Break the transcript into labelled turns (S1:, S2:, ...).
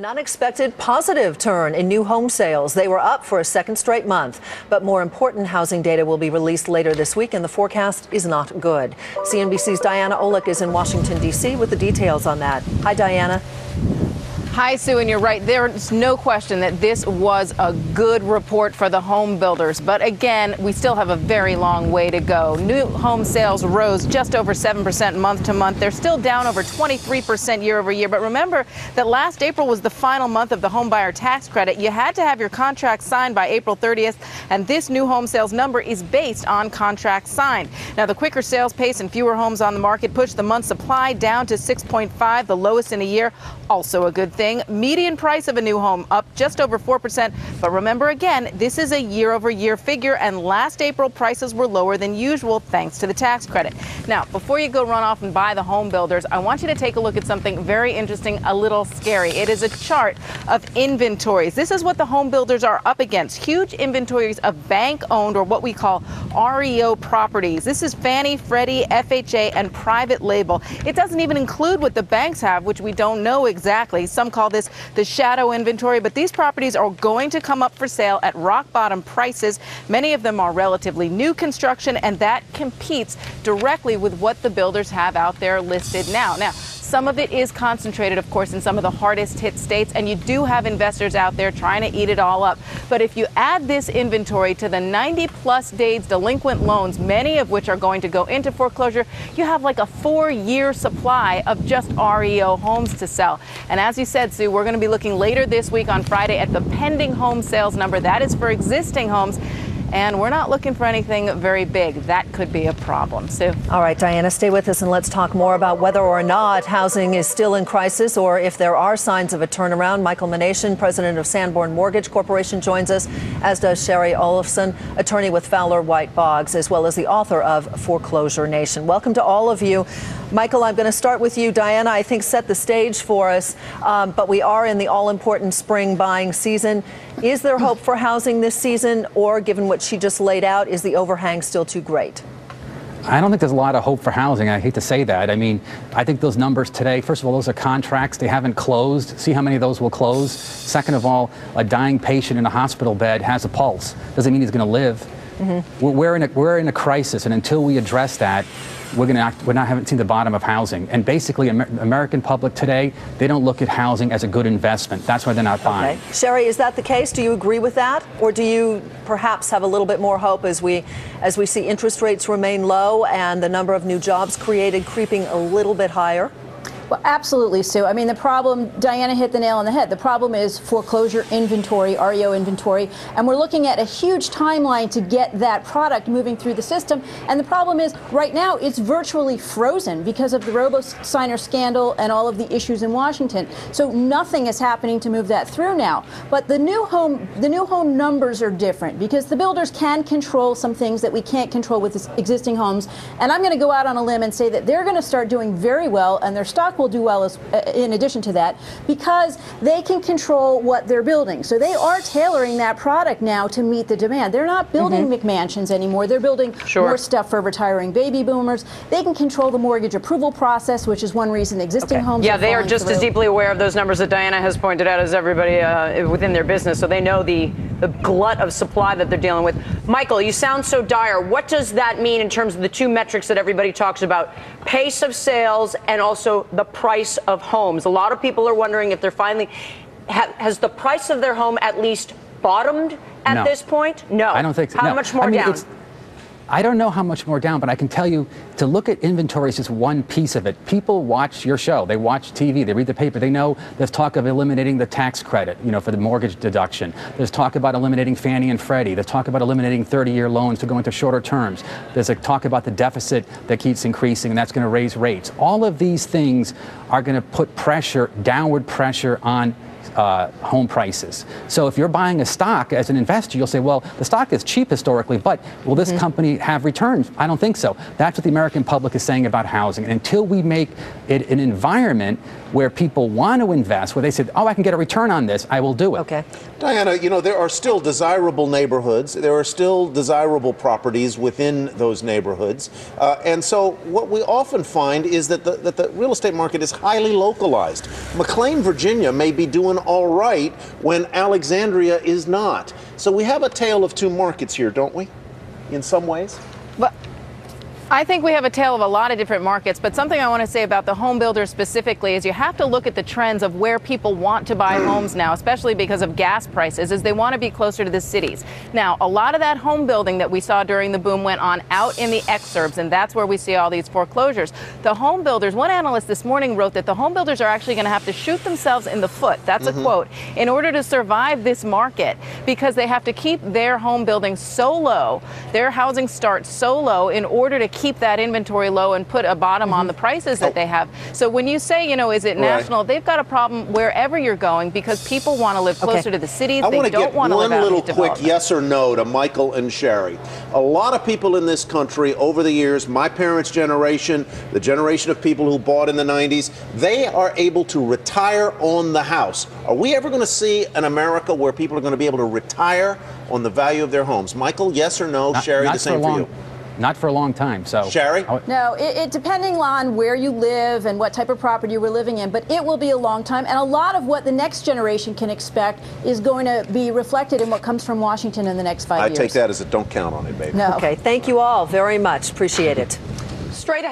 S1: An unexpected positive turn in new home sales. They were up for a second straight month. But more important housing data will be released later this week, and the forecast is not good. CNBC's Diana Olick is in Washington, D.C. with the details on that. Hi, Diana.
S2: Hi, Sue, and you're right. There's no question that this was a good report for the home builders. But again, we still have a very long way to go. New home sales rose just over 7% month to month. They're still down over 23% year over year. But remember that last April was the final month of the home buyer tax credit. You had to have your contract signed by April 30th. And this new home sales number is based on contracts signed. Now, the quicker sales pace and fewer homes on the market pushed the month's supply down to 6.5, the lowest in a year. Also a good thing. Median price of a new home up just over 4%. But remember, again, this is a year-over-year figure, and last April prices were lower than usual thanks to the tax credit. Now, before you go run off and buy the home builders, I want you to take a look at something very interesting, a little scary. It is a chart of inventories. This is what the home builders are up against. Huge inventories of bank-owned, or what we call REO properties. This is Fannie, Freddie, FHA, and private label. It doesn't even include what the banks have, which we don't know exactly. Some call this the shadow inventory, but these properties are going to come up for sale at rock bottom prices. Many of them are relatively new construction, and that competes directly with what the builders have out there listed now. Now, some of it is concentrated, of course, in some of the hardest hit states, and you do have investors out there trying to eat it all up. But if you add this inventory to the 90-plus days delinquent loans, many of which are going to go into foreclosure, you have like a 4-year supply of just REO homes to sell. And as you said, Sue, we're going to be looking later this week on Friday at the pending home sales number. That is for existing homes. And we're not looking for anything very big. That could be a problem. Sue.
S1: All right, Diana, stay with us and let's talk more about whether or not housing is still in crisis or if there are signs of a turnaround. Michael Menatian, president of Sanborn Mortgage Corporation, joins us, as does Shari Olefson, attorney with Fowler White Boggs, as well as the author of Foreclosure Nation. Welcome to all of you. Michael, I'm going to start with you. Diana, I think, set the stage for us, but we are in the all-important spring buying season. Is there hope for housing this season, or given what she just laid out, is the overhang still too great?
S3: I don't think there's a lot of hope for housing. I hate to say that. I mean, I think those numbers today, first of all, those are contracts. They haven't closed. See how many of those will close. Second of all, a dying patient in a hospital bed has a pulse. Doesn't mean he's going to live. Mm-hmm. We're in a crisis, and until we address that, haven't seen the bottom of housing. And basically, American public today, they don't look at housing as a good investment. That's why they're not buying.
S1: Okay. Shari, is that the case? Do you agree with that? Or do you perhaps have a little bit more hope as we see interest rates remain low and the number of new jobs created creeping a little bit higher?
S4: Well, absolutely, Sue. I mean, the problem, Diana hit the nail on the head. The problem is foreclosure inventory, REO inventory, and we're looking at a huge timeline to get that product moving through the system. And the problem is, right now, it's virtually frozen because of the robo-signer scandal and all of the issues in Washington. So nothing is happening to move that through now. But the new home numbers are different because the builders can control some things that we can't control with existing homes. And I'm going to go out on a limb and say that they're going to start doing very well, and their stock will do well in addition to that, because they can control what they're building. So they are tailoring that product now to meet the demand. They're not building McMansions anymore. They're building more stuff for retiring baby boomers. They can control the mortgage approval process, which is one reason existing homes are
S5: they are just as deeply aware of those numbers that Diana has pointed out as everybody within their business. So they know the glut of supply that they're dealing with. Michael, you sound so dire. What does that mean in terms of the two metrics that everybody talks about? Pace of sales and also the price of homes. A lot of people are wondering if they're finally, has the price of their home at least bottomed at this point? No.
S3: I don't think so.
S5: How much more down?
S3: I don't know how much more down, but I can tell you to look at inventory is just one piece of it. People watch your show. They watch TV. They read the paper. They know there's talk of eliminating the tax credit, for the mortgage deduction. There's talk about eliminating Fannie and Freddie. There's talk about eliminating 30-year loans to go into shorter terms. There's a talk about the deficit that keeps increasing, and that's going to raise rates. All of these things are going to put pressure, downward pressure on home prices. So if you're buying a stock as an investor, you'll say, well, the stock is cheap historically, but will this company have returns? I don't think so. That's what the American public is saying about housing. And until we make it an environment where people want to invest, where they said, oh, I can get a return on this, I will do it.
S1: Okay.
S6: Diana, there are still desirable neighborhoods. There are still desirable properties within those neighborhoods. And so what we often find is that the real estate market is highly localized. McLean, Virginia may be doing doing all right when Alexandria is not. So we have a tale of two markets here, don't we? In some ways?
S2: But I think we have a tale of a lot of different markets, but something I want to say about the home builders specifically is you have to look at the trends of where people want to buy homes now, especially because of gas prices, is they want to be closer to the cities. Now, a lot of that home building that we saw during the boom went on out in the exurbs, and that's where we see all these foreclosures. The home builders, one analyst this morning wrote that the home builders are actually going to have to shoot themselves in the foot, that's a quote, in order to survive this market, because they have to keep their home building so low, their housing starts so low in order to keep that inventory low and put a bottom on the prices that they have. So when you say, you know, is it national? They've got a problem wherever you're going because people want to live closer to the cities. They don't want to live out in these developments.
S6: I want to get one little quick yes or no to Michael and Shari. A lot of people in this country over the years, my parents' generation, the generation of people who bought in the 90s, they are able to retire on the house. Are we ever going to see an America where people are going to be able to retire on the value of their homes? Michael, yes or no? Shari, the same for you.
S3: Not for a long time. So,
S6: Shari?
S4: No, it depending on where you live and what type of property you were living in, but it will be a long time. And a lot of what the next generation can expect is going to be reflected in what comes from Washington in the next 5 years.
S6: I take that as a don't count on it, baby.
S4: No.
S1: Okay, thank you all very much. Appreciate it.
S5: Straight ahead.